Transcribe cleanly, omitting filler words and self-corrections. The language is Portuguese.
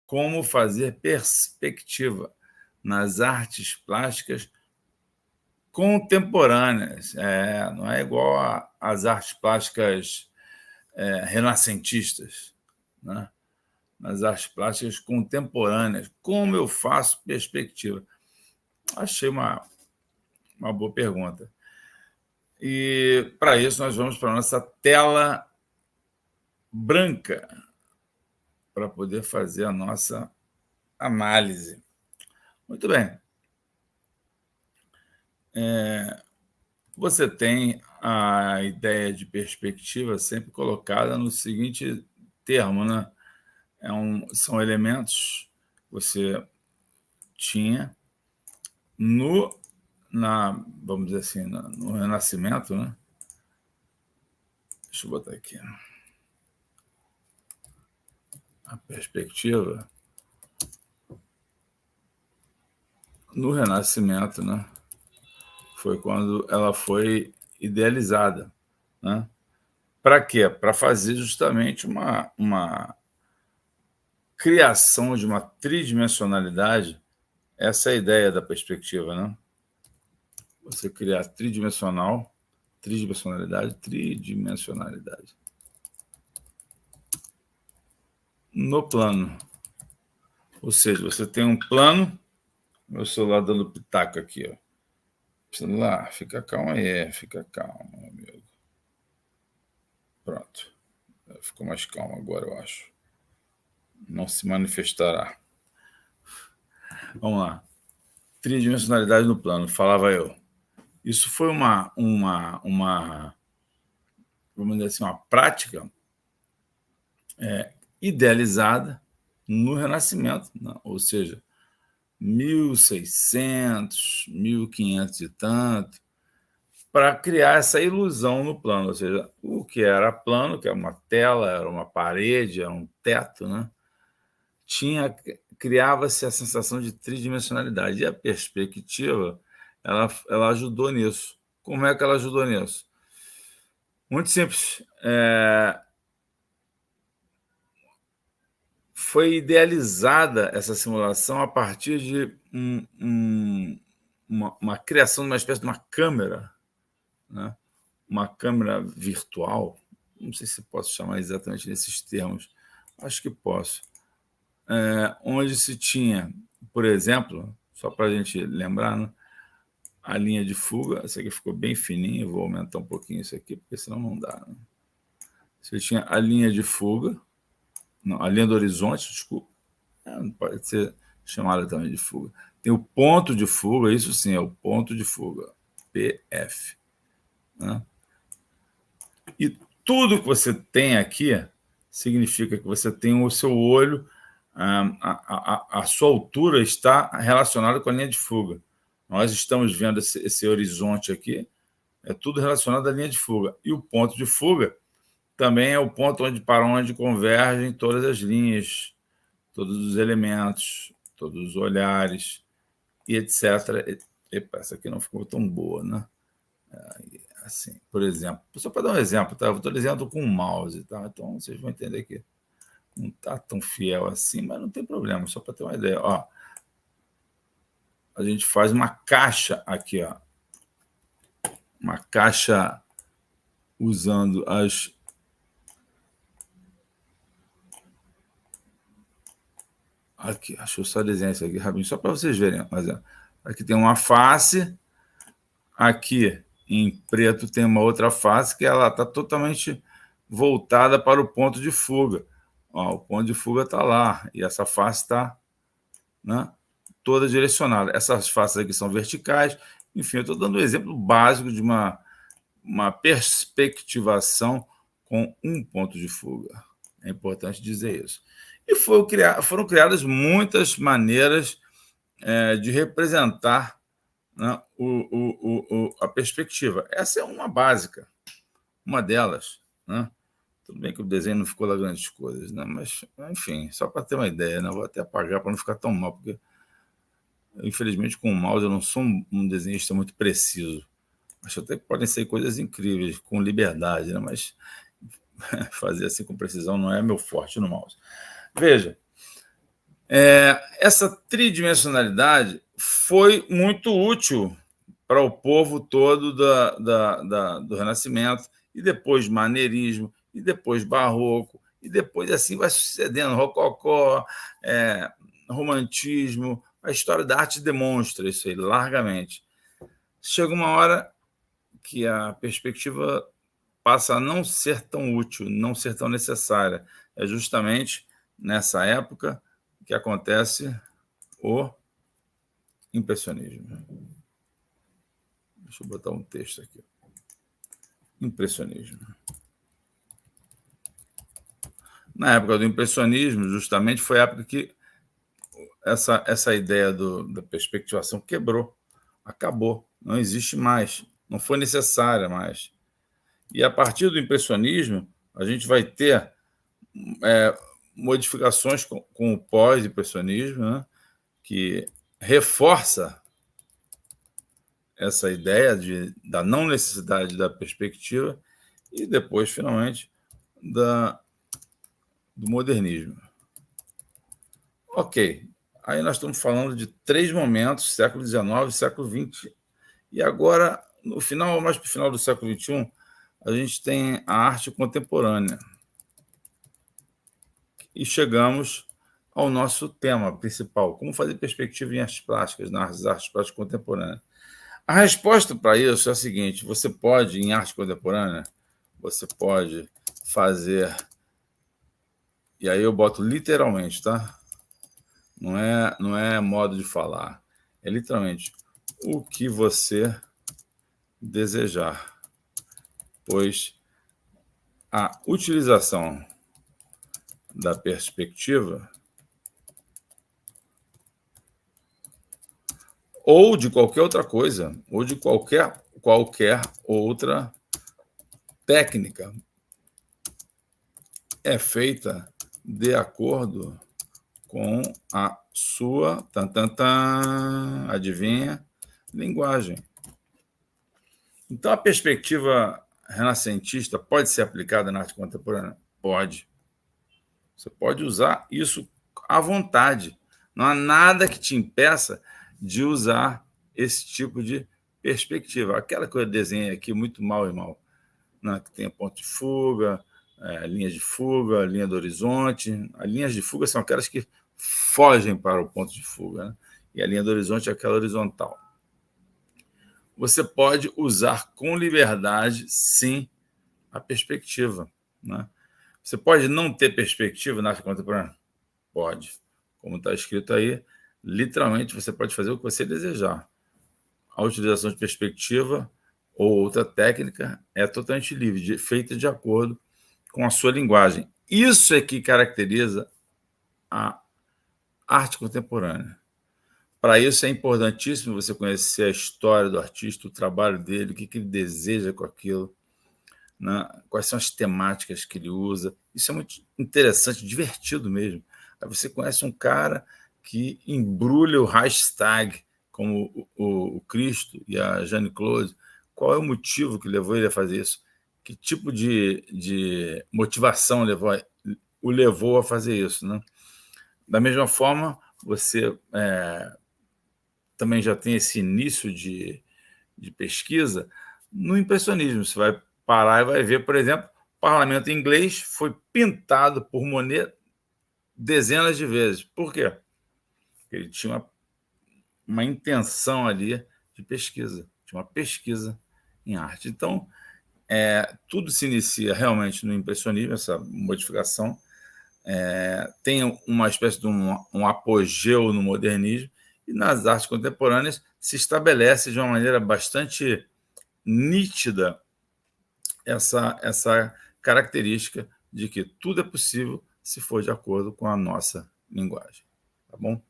como fazer perspectiva nas artes plásticas contemporâneas. Não é igual às artes plásticas renascentistas, né? Nas artes plásticas contemporâneas. Como eu faço perspectiva? Achei uma boa pergunta. E, para isso, nós vamos para a nossa tela branca para poder fazer a nossa análise. Muito bem. Você tem a ideia de perspectiva sempre colocada no seguinte termo, né? São elementos que você tinha vamos dizer assim, no Renascimento, né? Deixa eu botar aqui. A perspectiva no Renascimento, né? Foi quando ela foi idealizada, né? Para quê? Para fazer justamente uma criação de uma tridimensionalidade. Essa é a ideia da perspectiva, né? Você criar tridimensionalidade no plano. Ou seja, você tem um plano, meu celular dando pitaco aqui, ó. Celular, fica calmo aí, fica calmo, meu amigo. Pronto. Ficou mais calmo agora, eu acho. Não se manifestará. Vamos lá. Tridimensionalidade no plano, falava eu. Isso foi vamos dizer assim, uma prática idealizada no Renascimento, né? Ou seja, 1600, 1500 e tanto, para criar essa ilusão no plano, ou seja, o que era plano, que era uma tela, era uma parede, era um teto, né? Criava-se a sensação de tridimensionalidade. E a perspectiva, ela ajudou nisso. Como é que ela ajudou nisso? Muito simples. Foi idealizada essa simulação a partir de uma criação de uma espécie de uma câmera, né? Uma câmera virtual. Não sei se posso chamar exatamente nesses termos. Acho que posso. Onde se tinha, por exemplo, só para a gente lembrar, né? A linha de fuga. Essa aqui ficou bem fininha, vou aumentar um pouquinho isso aqui, porque senão não dá, né? Você tinha a linha de fuga, não, a linha do horizonte, desculpa, não pode ser chamada também de fuga. Tem o ponto de fuga, isso sim, é o ponto de fuga, PF, né? E tudo que você tem aqui significa que você tem o seu olho, a sua altura está relacionada com a linha de fuga. Nós estamos vendo esse horizonte aqui, é tudo relacionado à linha de fuga. E o ponto de fuga também é o ponto para onde convergem todas as linhas, todos os elementos, todos os olhares, e etc. Epa, essa aqui não ficou tão boa, né? Assim, por exemplo, só para dar um exemplo, tá? Eu estou desenhando com o mouse, tá? Então vocês vão entender que não está tão fiel assim, mas não tem problema, só para ter uma ideia. Ó, a gente faz uma caixa aqui, ó. Uma caixa usando as... Aqui, deixa eu só desenhar isso aqui rapidinho, só para vocês verem. Mas, aqui tem uma face, aqui em preto tem uma outra face que ela está totalmente voltada para o ponto de fuga. Ó, o ponto de fuga está lá, e essa face está, né, toda direcionada. Essas faces aqui são verticais. Enfim, eu estou dando um exemplo básico de uma perspectivação com um ponto de fuga. É importante dizer isso. E foram criadas muitas maneiras de representar, né, a perspectiva. Essa é uma básica, uma delas, né? Tudo bem que o desenho não ficou lá grandes coisas, né? Mas, enfim, só para ter uma ideia, né? Vou até apagar para não ficar tão mal, porque, infelizmente, com o mouse eu não sou um desenhista muito preciso. Acho até que podem ser coisas incríveis, com liberdade, né? Mas fazer assim com precisão não é meu forte no mouse. Veja, Essa tridimensionalidade foi muito útil para o povo todo do Renascimento, e depois maneirismo, e depois barroco, e depois assim vai sucedendo, rococó, romantismo. A história da arte demonstra isso aí largamente. Chega uma hora que a perspectiva passa a não ser tão útil, não ser tão necessária. É justamente nessa época que acontece o impressionismo. Deixa eu botar um texto aqui. Impressionismo. Na época do impressionismo, justamente, foi a época que essa ideia da perspectivação quebrou, acabou, não existe mais, não foi necessária mais. E a partir do impressionismo, a gente vai ter modificações com o pós-impressionismo, né, que reforça essa ideia da não necessidade da perspectiva, e depois, finalmente, do modernismo. Ok, aí nós estamos falando de 3 momentos, século XIX, século XX, e agora, no final, mais para o final do século XXI, a gente tem a arte contemporânea. E chegamos ao nosso tema principal: como fazer perspectiva em artes plásticas, nas artes plásticas contemporâneas. A resposta para isso é a seguinte: você pode, em arte contemporânea, você pode fazer, e aí eu boto literalmente, tá? Não é modo de falar, é literalmente o que você desejar, pois a utilização da perspectiva ou de qualquer outra coisa, ou de qualquer outra técnica, é feita de acordo com a sua, adivinha, linguagem. Então, a perspectiva renascentista pode ser aplicada na arte contemporânea? Pode. Você pode usar isso à vontade. Não há nada que te impeça de usar esse tipo de perspectiva. Aquela que eu desenhei aqui, muito mal e mal, né? Que tem ponto de fuga, linha de fuga, linha do horizonte. As linhas de fuga são aquelas que fogem para o ponto de fuga, né? E a linha do horizonte é aquela horizontal. Você pode usar com liberdade, sim, a perspectiva, né? Você pode não ter perspectiva na arte contemporânea? Pode. Como está escrito aí, literalmente você pode fazer o que você desejar. A utilização de perspectiva ou outra técnica é totalmente livre, feita de acordo com a sua linguagem. Isso é que caracteriza a arte contemporânea. Para isso é importantíssimo você conhecer a história do artista, o trabalho dele, o que ele deseja com aquilo, né? Quais são as temáticas que ele usa. Isso é muito interessante, divertido mesmo. Aí você conhece um cara que embrulha o Reichstag, como o Cristo e a Jeanne Claude. Qual é o motivo que levou ele a fazer isso? Que tipo de motivação o levou a fazer isso, né? Da mesma forma, você também já tem esse início de pesquisa no impressionismo. Você vai parar e vai ver, por exemplo, o parlamento inglês foi pintado por Monet dezenas de vezes. Por quê? Porque ele tinha uma intenção ali de pesquisa, tinha uma pesquisa em arte. Então, tudo se inicia realmente no impressionismo, essa modificação. Tem uma espécie de um apogeu no modernismo, e nas artes contemporâneas se estabelece de uma maneira bastante nítida essa característica de que tudo é possível se for de acordo com a nossa linguagem. Tá bom?